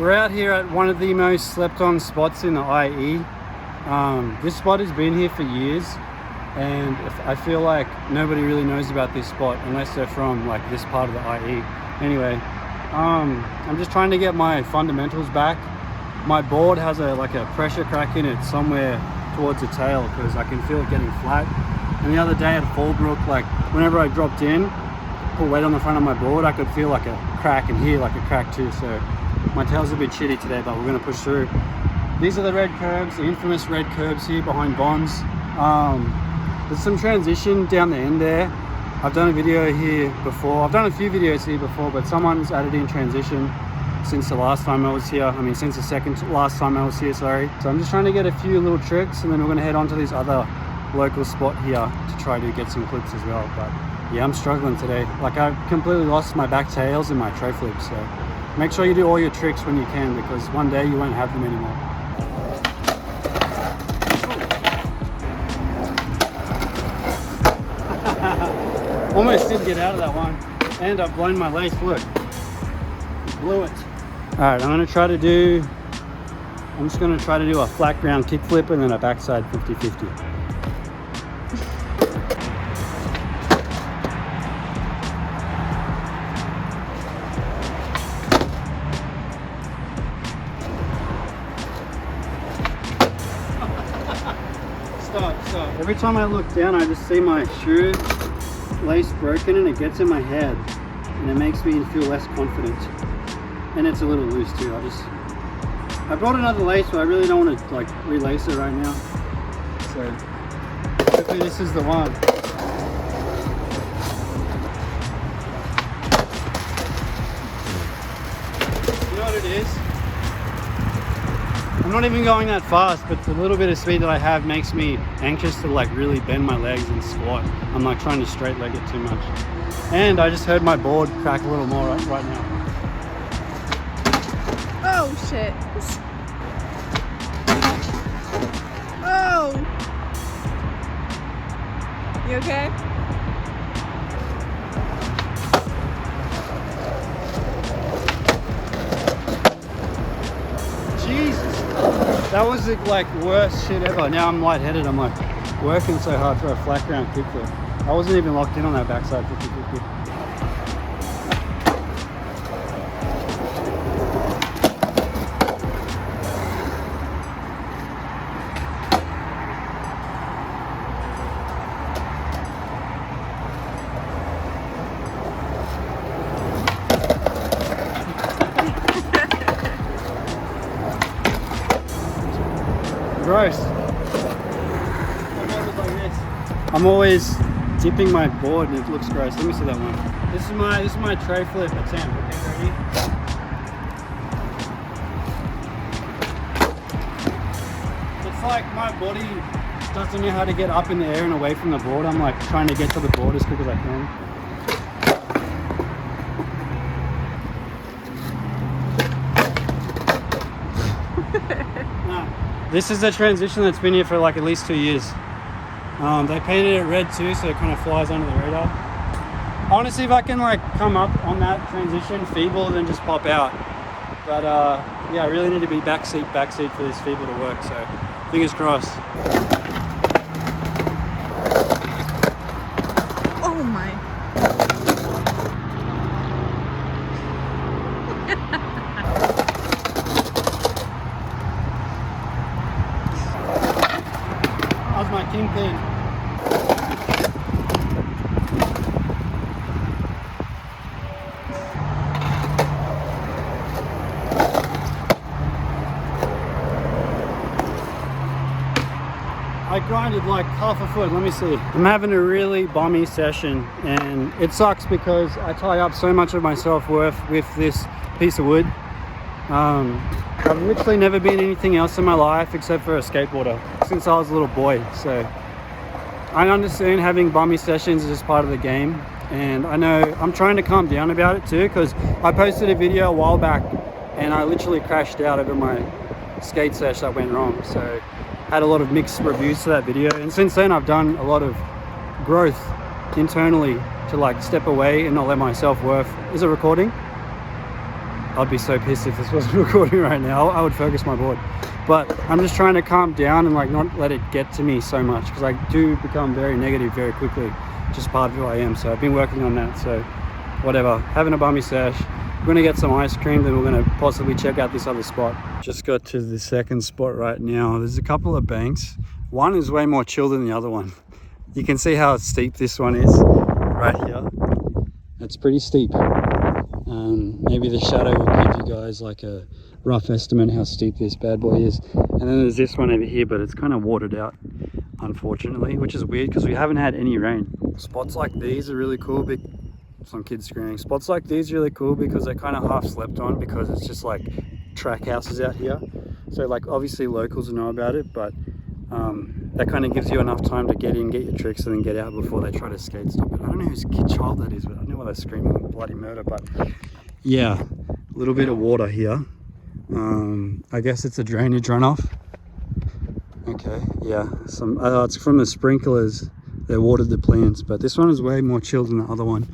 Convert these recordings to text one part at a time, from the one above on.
We're out here at one of the most slept on spots in the IE. This spot has been here for years, and I feel like nobody really knows about this spot unless they're from like this part of the IE. Anyway, I'm just trying to get my fundamentals back. My board has a pressure crack in it somewhere towards the tail because I can feel it getting flat. And the other day at Fallbrook, like whenever I dropped in, put weight on the front of my board, I could feel like a crack, and here like a crack too. So my tail's a bit shitty today, but we're gonna push through. These are the red curbs, the infamous red curbs here behind Bonds. There's some transition down the end there. I've done a video here before. I've done a few videos here before, but someone's added in transition since the last time I was here. I mean, since the second last time I was here, sorry. So I'm just trying to get a few little tricks, and then we're gonna head on to this other local spot here to try to get some clips as well. But yeah, I'm struggling today. Like I've completely lost my back tails and my tray flips. So make sure you do all your tricks when you can, because one day you won't have them anymore. Almost didn't get out of that one, and I've blown my lace. Look, blew it. All right, I'm just gonna try to do a flat ground kickflip and then a backside 50-50. Stop. Every time I look down, I just see my shoe lace broken, and it gets in my head, and it makes me feel less confident. And it's a little loose too. I brought another lace, but I really don't want to like relace it right now. So hopefully this is the one. You know what it is? I'm not even going that fast, but the little bit of speed that I have makes me anxious to like really bend my legs and squat. I'm like trying to straight leg it too much. And I just heard my board crack a little more right now. Oh shit. Oh! You okay? Jesus! That was the like worst shit ever. Now I'm lightheaded. I'm like working so hard for a flat ground kickflip. I wasn't even locked in on that backside 50-50. Gross. I'm always dipping my board and it looks gross. Let me see that one. This is my tray flip attempt. Okay, ready? It's like my body doesn't know how to get up in the air and away from the board. I'm like trying to get to the board as quick as I can. This is the transition that's been here for like at least 2 years. They painted it red too, so it kind of flies under the radar. I want to see if I can like come up on that transition feeble, then just pop out. But yeah, I really need to be backseat for this feeble to work, so fingers crossed. Oh my. How's my kingpin? I grinded like half a foot. Let me see. I'm having a really bummy session, and it sucks because I tie up so much of my self-worth with this piece of wood. I've literally never been anything else in my life except for a skateboarder since I was a little boy. So I understand having bummy sessions is just part of the game, and I know I'm trying to calm down about it too, because I posted a video a while back and I literally crashed out over my skate sesh that went wrong. So I had a lot of mixed reviews to that video, and since then I've done a lot of growth internally to like step away and not let my self-worth. Is it recording? I'd be so pissed if this wasn't recording right now. I would focus my board. But I'm just trying to calm down and like not let it get to me so much, because I do become very negative very quickly. Just part of who I am. So I've been working on that. So whatever, having a bummy sesh. We're gonna get some ice cream, then we're gonna possibly check out this other spot. Just got to the second spot right now. There's a couple of banks. One is way more chill than the other one. You can see how steep this one is right here. It's pretty steep. Maybe the shadow will give you guys like a rough estimate how steep this bad boy is. And then there's this one over here, but it's kind of watered out, unfortunately, which is weird because we haven't had any rain. Spots like these are really cool. Some kids screaming. Spots like these are really cool because they're kind of half slept on, because it's just like track houses out here. So like obviously locals know about it, but that kind of gives you enough time to get in, get your tricks, and then get out before they try to skate stop it. I don't know whose child that is, but I don't know why they're screaming bloody murder. But yeah, a little bit of water here. I guess it's a drainage runoff. Okay, yeah, it's from the sprinklers. They watered the plants, but this one is way more chill than the other one.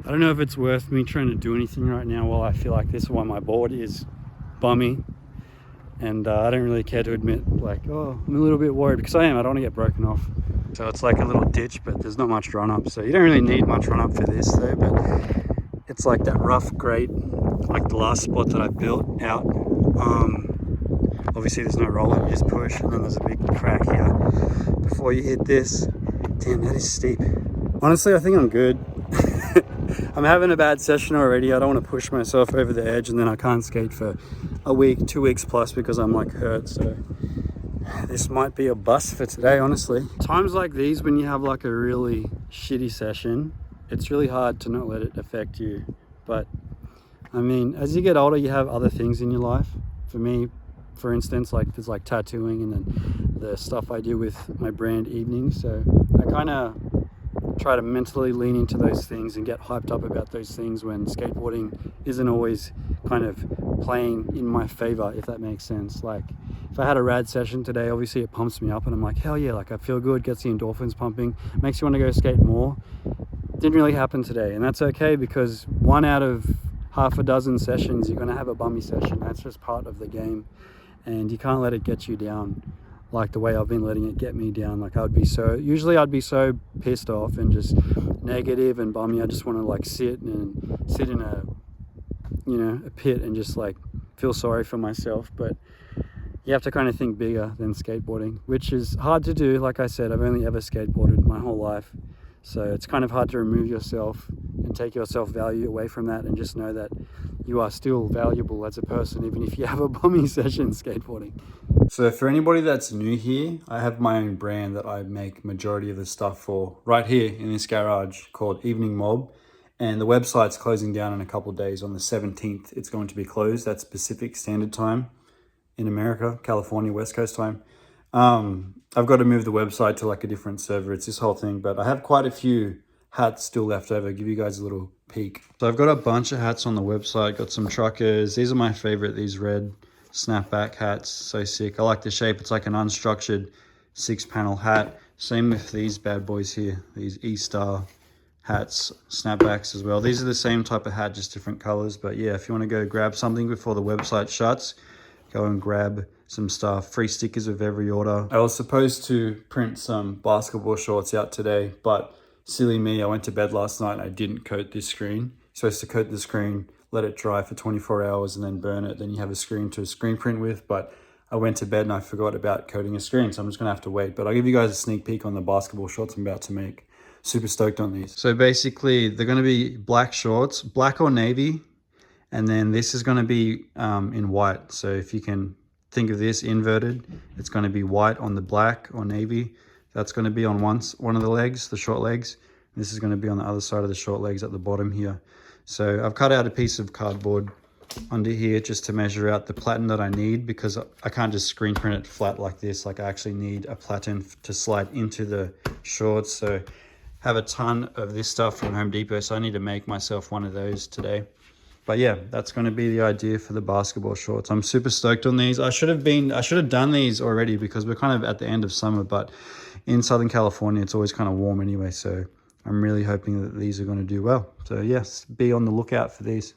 I don't know if it's worth me trying to do anything right now while I feel like this one, my board is bummy, and I don't really care to admit, like, oh, I'm a little bit worried, because I don't want to get broken off. So it's like a little ditch, but there's not much run up, so you don't really need much run up for this though. But it's like that rough grade, like the last spot that I built out. Obviously there's no roller, you just push, and then there's a big crack here before you hit this. Damn, that is steep. Honestly, I think I'm good. I'm having a bad session already. I don't want to push myself over the edge and then I can't skate for a week, 2 weeks plus, because I'm like hurt. So this might be a bust for today, honestly. Times like these, when you have like a really shitty session, it's really hard to not let it affect you. But I mean, as you get older, you have other things in your life. For me, for instance, like there's like tattooing and then the stuff I do with my brand evenings. So I kind of try to mentally lean into those things and get hyped up about those things when skateboarding isn't always kind of playing in my favor, if that makes sense. Like if I had a rad session today, obviously it pumps me up and I'm like, hell yeah, like I feel good, gets the endorphins pumping, makes you want to go skate more. Didn't really happen today, and that's okay, because 1 out of half a dozen sessions you're going to have a bummy session. That's just part of the game, and you can't let it get you down like the way I've been letting it get me down. Like usually I'd be so pissed off and just negative and bummy. I just want to like sit in a pit and just like feel sorry for myself. But you have to kind of think bigger than skateboarding, which is hard to do. Like I said, I've only ever skateboarded my whole life, so it's kind of hard to remove yourself and take your self-value away from that, and just know that you are still valuable as a person, even if you have a bummy session skateboarding. So for anybody that's new here, I have my own brand that I make majority of the stuff for right here in this garage, called Evening Mob. And the website's closing down in a couple of days. On the 17th, it's going to be closed. That's Pacific Standard Time in America, California, West Coast time. I've got to move the website to like a different server. It's this whole thing, but I have quite a few hats still left over. I'll give you guys a little peek. So I've got a bunch of hats on the website. Got some truckers. These are my favorite, these red snapback hats. So sick. I like the shape. It's like an unstructured 6-panel hat. Same with these bad boys here, these E-Star hats, snapbacks as well. These are the same type of hat, just different colors. But yeah, if you want to go grab something before the website shuts, go and grab some stuff. Free stickers with every order. I was supposed to print some basketball shorts out today, but silly me, I went to bed last night and I didn't coat this screen. You're supposed to coat the screen, let it dry for 24 hours and then burn it. Then you have a screen to screen print with. But I went to bed and I forgot about coating a screen, so I'm just gonna have to wait. But I'll give you guys a sneak peek on the basketball shorts I'm about to make. Super stoked on these. So basically they're gonna be black shorts, black or navy. And then this is gonna be in white. So if you can think of this inverted, it's gonna be white on the black or navy. That's gonna be on one of the legs, the short legs. This is gonna be on the other side of the short legs at the bottom here. So I've cut out a piece of cardboard under here just to measure out the platen that I need, because I can't just screen print it flat like this. Like I actually need a platen to slide into the shorts. So I have a ton of this stuff from Home Depot, so I need to make myself one of those today. But yeah, that's going to be the idea for the basketball shorts. I'm super stoked on these. I should have done these already, because we're kind of at the end of summer, but in Southern California, it's always kind of warm anyway. So I'm really hoping that these are going to do well. So yes, be on the lookout for these.